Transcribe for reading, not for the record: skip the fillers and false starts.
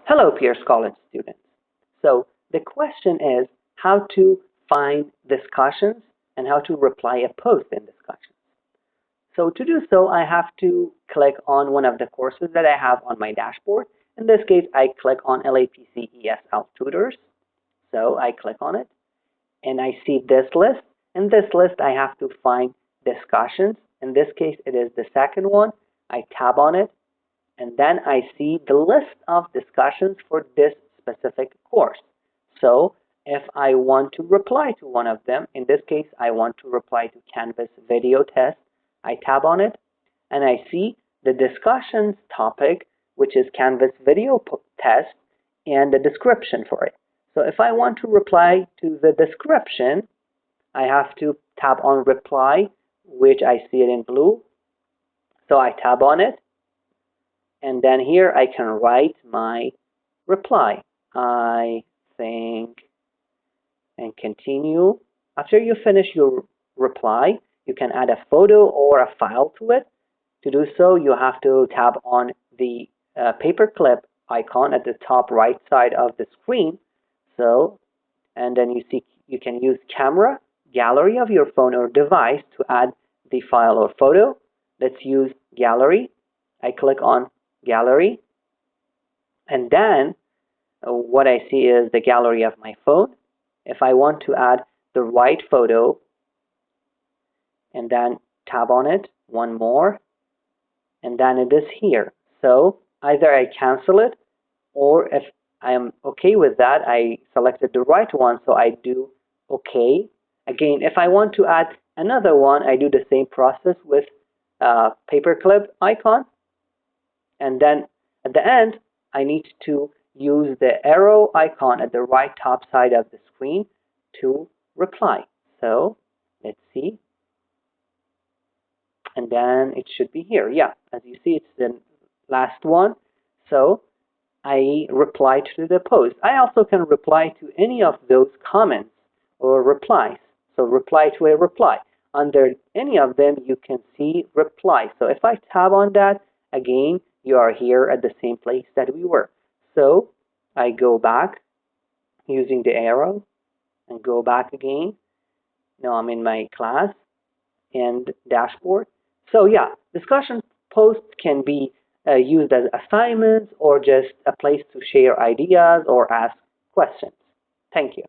Hello, Pierce College students. So the question is how to find discussions and how to reply a post in discussions. So to do so, I have to click on one of the courses that I have on my dashboard. In this case, I click on LAPC ESL Tutors. So I click on it and I see this list. In this list, I have to find discussions. In this case, it is the second one. I tab on it and then I see the list of discussions for this specific course. So if I want to reply to one of them, in this case, I want to reply to Canvas video test, I tab on it and I see the discussions topic, which is Canvas video test, and the description for it. So if I want to reply to the description, I have to tab on reply, which I see it in blue. So I tab on it and then here I can write my reply. I think and continue. After you finish your reply, you can add a photo or a file to it. To do so, you have to tab on the paperclip icon at the top right side of the screen. So, and then you can use camera, gallery of your phone or device to add the file or photo. Let's use gallery. I click on gallery and then what I see is the gallery of my phone. If I want to add the right photo and then tab on it, one more, and then it is here. So either I cancel it or if I am okay with that, I selected the right one, so I do okay. Again, if I want to add another one, I do the same process with paperclip icon. And then at the end, I need to use the arrow icon at the right top side of the screen to reply. So let's see. And then it should be here. Yeah, as you see, it's the last one. So I replied to the post. I also can reply to any of those comments or replies. So reply to a reply. Under any of them, you can see reply. So if I tab on that, again, you are here at the same place that we were. So I go back using the arrow and go back again. Now I'm in my class and dashboard. So yeah, discussion posts can be used as assignments or just a place to share ideas or ask questions. Thank you.